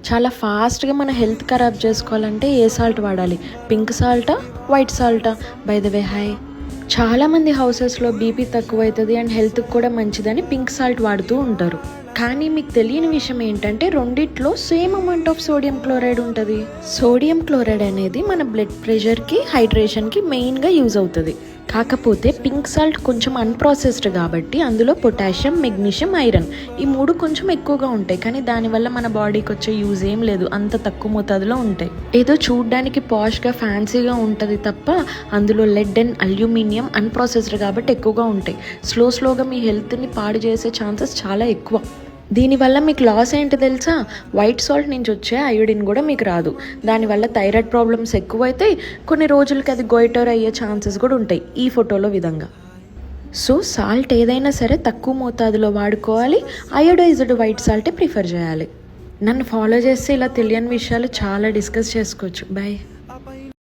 చాలా ఫాస్ట్గా మన హెల్త్ ఖరాబ్ చేసుకోవాలంటే ఏ సాల్ట్ వాడాలి? పింక్ సాల్టా, వైట్ సాల్టా? బై ద వే హాయ్, చాలామంది హౌసెస్లో బీపీ తక్కువ అవుతుంది అండ్ హెల్త్కి కూడా మంచిదని పింక్ సాల్ట్ వాడుతూ ఉంటారు. కానీ మీకు తెలియని విషయం ఏంటంటే రెండిట్లో same amount of sodium chloride ఉంటుంది. సోడియం క్లోరైడ్ అనేది మన బ్లడ్ ప్రెషర్కి, హైడ్రేషన్కి మెయిన్గా యూజ్ అవుతుంది. కాకపోతే పింక్ సాల్ట్ కొంచెం అన్ప్రాసెస్డ్ కాబట్టి అందులో పొటాషియం, మెగ్నీషియం, ఐరన్ ఈ మూడు కొంచెం ఎక్కువగా ఉంటాయి. కానీ దానివల్ల మన బాడీకి వచ్చే యూజ్ ఏం లేదు, అంత తక్కువ మోతాదులో ఉంటాయి. ఏదో చూడ్డానికి పాష్గా ఫ్యాన్సీగా ఉంటుంది తప్ప అందులో లెడ్ అండ్ అల్యూమినియం అన్ప్రాసెస్డ్ కాబట్టి ఎక్కువగా ఉంటాయి. స్లోగా మీ హెల్త్ని పాడు చేసే ఛాన్సెస్ చాలా ఎక్కువ. దీనివల్ల మీకు లాస్ ఏంటి తెలుసా? వైట్ సాల్ట్ నుంచి వచ్చే అయోడిన్ కూడా మీకు రాదు. దానివల్ల థైరాయిడ్ ప్రాబ్లమ్స్ ఎక్కువైతాయి. కొన్ని రోజులకి అది గొయిటర్ అయ్యే ఛాన్సెస్ కూడా ఉంటాయి ఈ ఫోటోలో విధంగా. సో సాల్ట్ ఏదైనా సరే తక్కువ మోతాదులో వాడుకోవాలి. అయోడైజ్డ్ వైట్ సాల్టే ప్రిఫర్ చేయాలి. నన్ను ఫాలో చేస్తే ఇలా తెలియని విషయాలు చాలా డిస్కస్ చేసుకోవచ్చు. బాయ్.